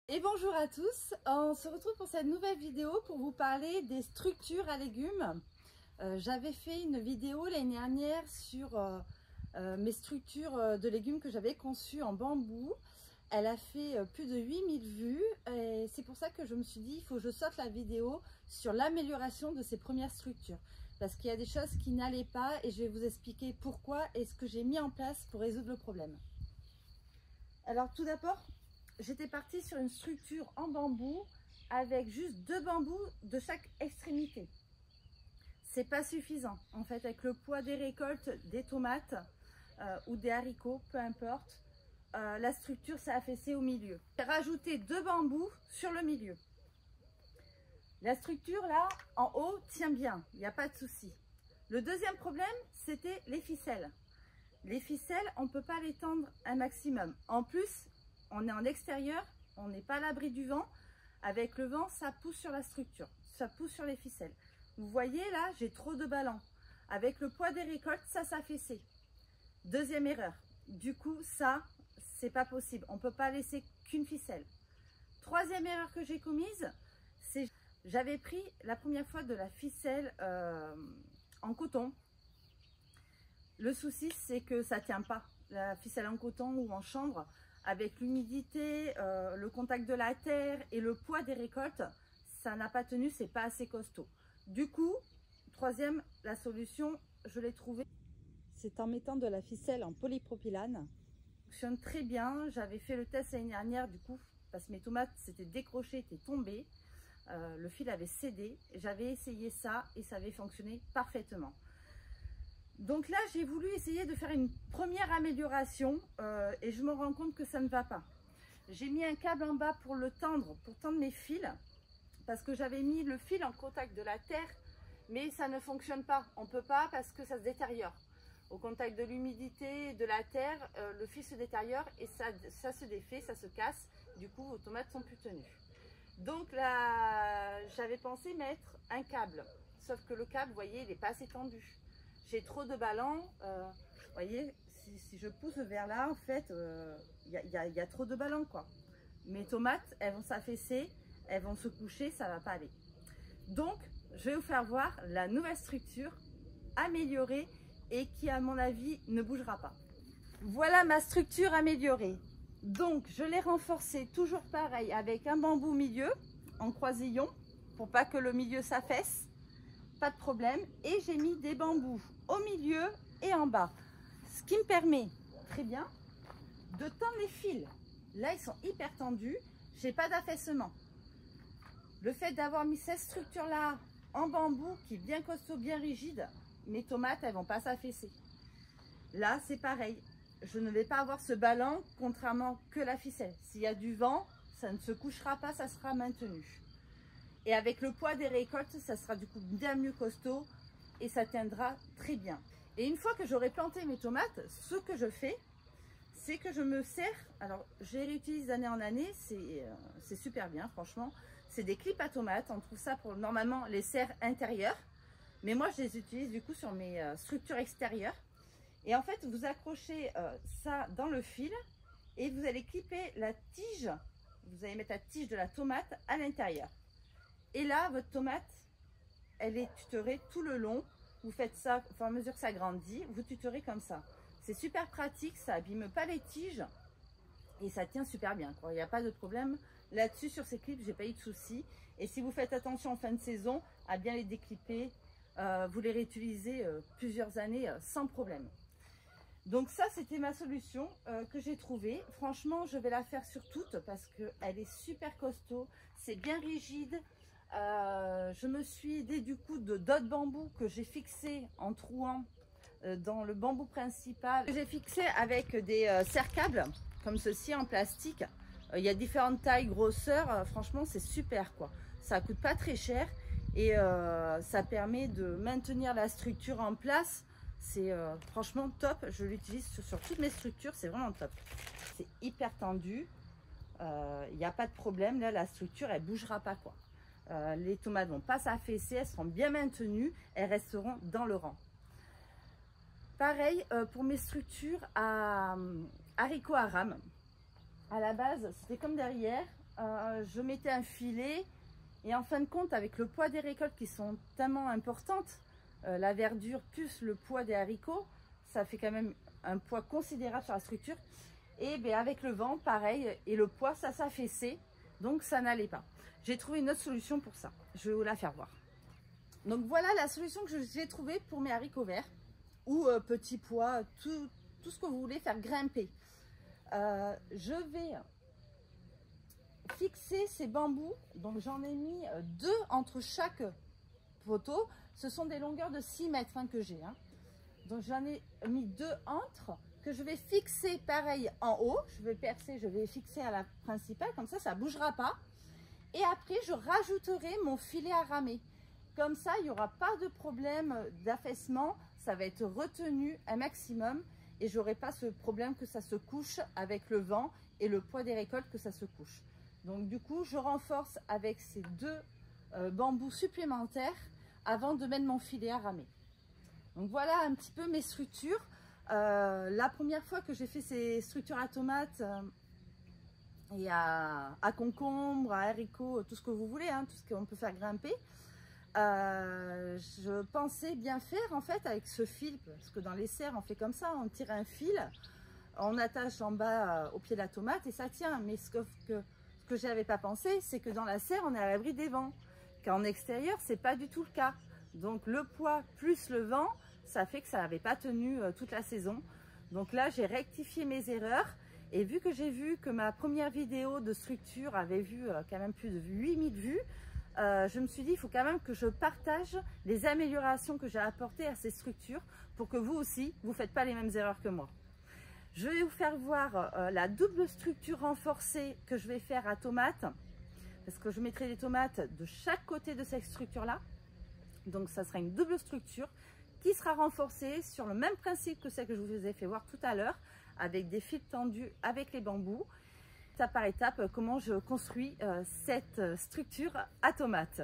Et bonjour à tous, on se retrouve pour cette nouvelle vidéo pour vous parler des structures à légumes. J'avais fait une vidéo l'année dernière sur mes structures de légumes que j'avais conçues en bambou. Elle a fait plus de 8000 vues et c'est pour ça que je me suis dit il faut que je sorte la vidéo sur l'amélioration de ces premières structures. Parce qu'il y a des choses qui n'allaient pas et je vais vous expliquer pourquoi et ce que j'ai mis en place pour résoudre le problème. Alors tout d'abord, j'étais partie sur une structure en bambou avec juste 2 bambous de chaque extrémité. C'est pas suffisant. En fait, avec le poids des récoltes des tomates ou des haricots, peu importe, la structure s'est affaissée au milieu. J'ai rajouté 2 bambous sur le milieu. La structure là, en haut, tient bien, il n'y a pas de souci. Le deuxième problème, c'était les ficelles. Les ficelles, on ne peut pas les tendre un maximum. En plus, on est en extérieur, on n'est pas à l'abri du vent. Avec le vent, ça pousse sur la structure, ça pousse sur les ficelles. Vous voyez là, j'ai trop de ballons. Avec le poids des récoltes, ça s'affaissait. Deuxième erreur. Du coup, ça, c'est pas possible. On ne peut pas laisser qu'une ficelle. Troisième erreur que j'ai commise, c'est j'avais pris la première fois de la ficelle en coton. Le souci, c'est que ça ne tient pas. La ficelle en coton ou en chanvre, avec l'humidité, le contact de la terre et le poids des récoltes, ça n'a pas tenu, c'est pas assez costaud. Du coup, troisième, la solution, je l'ai trouvée. C'est en mettant de la ficelle en polypropylène. Ça fonctionne très bien. J'avais fait le test l'année dernière, du coup, parce que mes tomates s'étaient décrochées, étaient tombées. Le fil avait cédé. J'avais essayé ça et ça avait fonctionné parfaitement. Donc là, j'ai voulu essayer de faire une première amélioration et je me rends compte que ça ne va pas. J'ai mis un câble en bas pour le tendre, pour tendre mes fils, parce que j'avais mis le fil en contact de la terre, mais ça ne fonctionne pas. On ne peut pas parce que ça se détériore. Au contact de l'humidité, de la terre, le fil se détériore et ça se défait, ça se casse. Du coup, vos tomates sont plus tenues. Donc là, j'avais pensé mettre un câble, sauf que le câble, vous voyez, il n'est pas assez tendu. J'ai trop de ballons, vous voyez, si je pousse vers là, en fait, il y a trop de ballons, quoi. Mes tomates, elles vont s'affaisser, elles vont se coucher, ça ne va pas aller. Donc, je vais vous faire voir la nouvelle structure améliorée et qui, à mon avis, ne bougera pas. Voilà ma structure améliorée. Donc, je l'ai renforcée toujours pareil avec un bambou au milieu, en croisillon, pour pas que le milieu s'affaisse. Pas de problème. Et j'ai mis des bambous au milieu et en bas. Ce qui me permet, très bien, de tendre les fils. Là, ils sont hyper tendus. J'ai pas d'affaissement. Le fait d'avoir mis cette structure-là en bambou, qui est bien costaud, bien rigide, mes tomates, elles vont pas s'affaisser. Là, c'est pareil. Je ne vais pas avoir ce ballon, contrairement que la ficelle. S'il y a du vent, ça ne se couchera pas, ça sera maintenu. Et avec le poids des récoltes, ça sera du coup bien mieux costaud et ça tiendra très bien. Et une fois que j'aurai planté mes tomates, ce que je fais, c'est que je me sers, alors je les réutilise d'année en année, c'est super bien franchement. C'est des clips à tomates, on trouve ça pour normalement les serres intérieures. Mais moi je les utilise du coup sur mes structures extérieures. Et en fait vous accrochez ça dans le fil et vous allez clipper la tige, vous allez mettre la tige de la tomate à l'intérieur. Et là, votre tomate, elle est tutorée tout le long. Vous faites ça au fur et à mesure que ça grandit, vous tutorez comme ça. C'est super pratique, ça abîme pas les tiges et ça tient super bien, quoi. Il n'y a pas de problème là-dessus sur ces clips, j'ai pas eu de soucis. Et si vous faites attention en fin de saison à bien les déclipper, vous les réutilisez plusieurs années sans problème. Donc ça, c'était ma solution que j'ai trouvée. Franchement, je vais la faire sur toutes parce qu'elle est super costaud, c'est bien rigide. Je me suis aidée du coup de d'autres bambous que j'ai fixés en trouant dans le bambou principal. J'ai fixé avec des serre-câbles comme ceci en plastique. Il y a différentes tailles, grosseurs. Franchement, c'est super quoi. Ça coûte pas très cher et ça permet de maintenir la structure en place. C'est franchement top. Je l'utilise sur toutes mes structures. C'est vraiment top. C'est hyper tendu. Il n'y a pas de problème. Là, la structure, elle bougera pas quoi. Les tomates vont pas s'affaisser, elles seront bien maintenues, elles resteront dans le rang. Pareil pour mes structures à haricots à rame. À la base, c'était comme derrière, je mettais un filet et en fin de compte, avec le poids des récoltes qui sont tellement importantes, la verdure plus le poids des haricots, ça fait quand même un poids considérable sur la structure. Et bien avec le vent, pareil, et le poids, ça s'affaissait, donc ça n'allait pas. J'ai trouvé une autre solution pour ça. Je vais vous la faire voir. Donc voilà la solution que j'ai trouvée pour mes haricots verts ou petits pois, tout ce que vous voulez faire grimper. Je vais fixer ces bambous, donc j'en ai mis 2 entre chaque poteau. Ce sont des longueurs de 6 mètres que j'ai. Donc j'en ai mis 2 entre, que je vais fixer pareil en haut. Je vais percer, je vais fixer à la principale, comme ça, ça ne bougera pas. Et après, je rajouterai mon filet à ramer. Comme ça, il n'y aura pas de problème d'affaissement. Ça va être retenu un maximum et je n'aurai pas ce problème que ça se couche avec le vent et le poids des récoltes que ça se couche. Donc du coup, je renforce avec ces 2 bambous supplémentaires avant de mettre mon filet à ramer. Donc voilà un petit peu mes structures. La première fois que j'ai fait ces structures à tomates et à concombre, à haricots, tout ce que vous voulez, tout ce qu'on peut faire grimper, je pensais bien faire en fait avec ce fil, parce que dans les serres on fait comme ça, on tire un fil, on attache en bas au pied de la tomate et ça tient. Mais ce que je n'avais pas pensé, c'est que dans la serre on est à l'abri des vents, qu'en extérieur c'est pas du tout le cas. Donc le poids plus le vent, ça fait que ça n'avait pas tenu toute la saison. Donc là j'ai rectifié mes erreurs et vu que j'ai vu que ma première vidéo de structure avait vu quand même plus de 8000 vues, je me suis dit il faut quand même que je partage les améliorations que j'ai apportées à ces structures pour que vous aussi vous ne faites pas les mêmes erreurs que moi. Je vais vous faire voir la double structure renforcée que je vais faire à tomates, parce que je mettrai des tomates de chaque côté de cette structure là. Donc ça sera une double structure qui sera renforcée sur le même principe que celle que je vous ai fait voir tout à l'heure, avec des fils tendus avec les bambous. Étape par étape, comment je construis cette structure à tomates.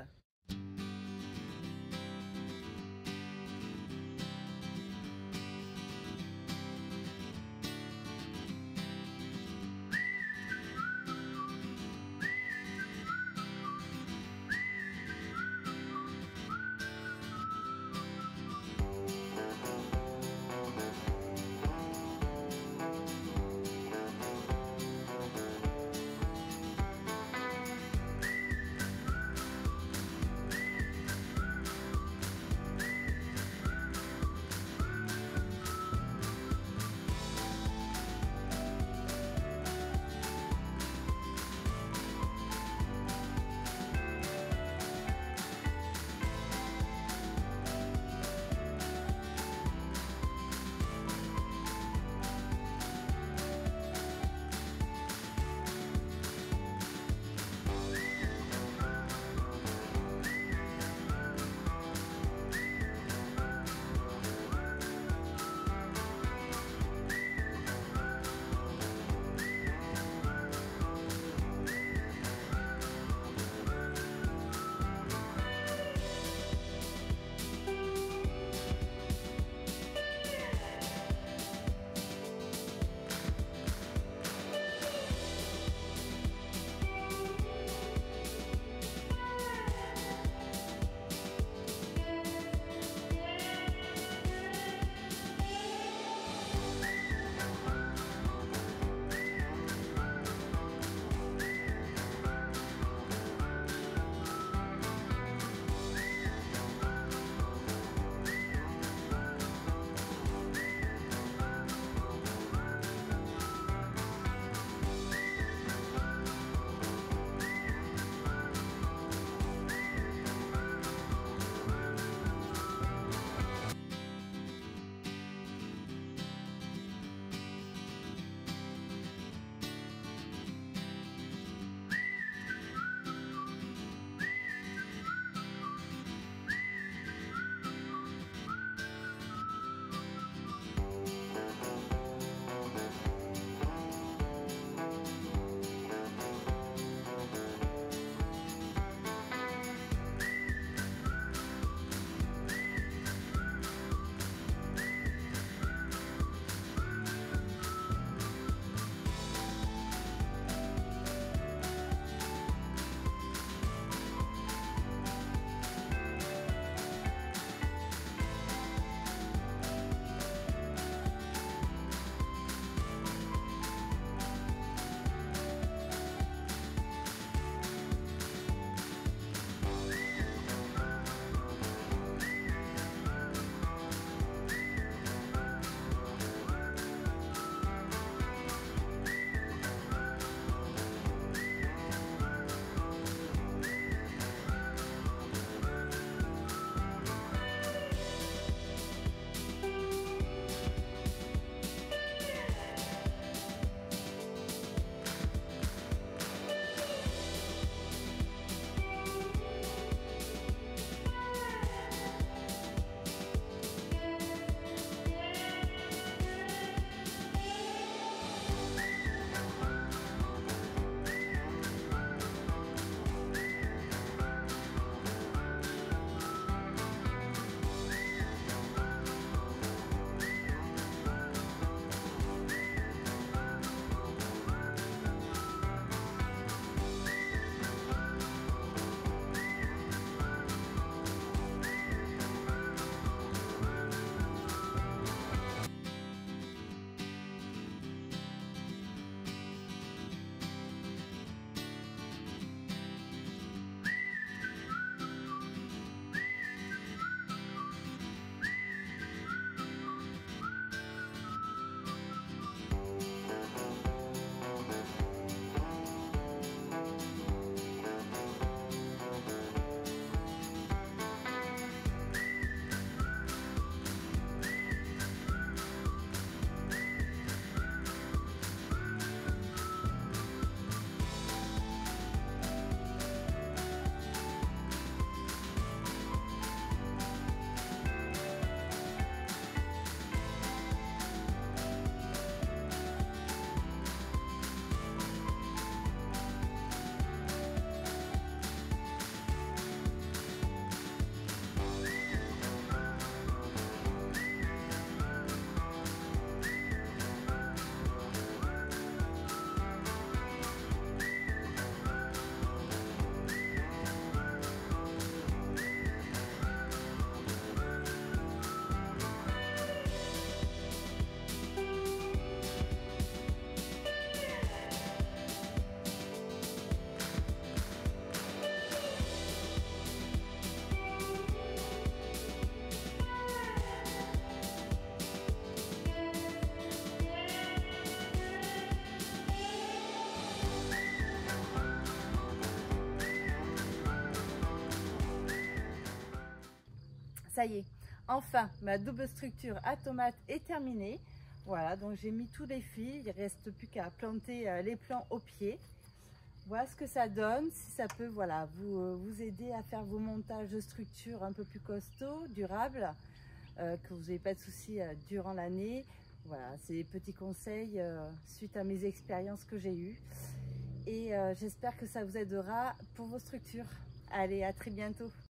Ça y est, enfin ma double structure à tomates est terminée. Voilà, donc j'ai mis tous les fils, il ne reste plus qu'à planter les plants au pied. Voilà ce que ça donne, si ça peut voilà, vous aider à faire vos montages de structures un peu plus costauds, durables, que vous n'avez pas de soucis durant l'année. Voilà, c'est des petits conseils suite à mes expériences que j'ai eues. Et j'espère que ça vous aidera pour vos structures. Allez, à très bientôt.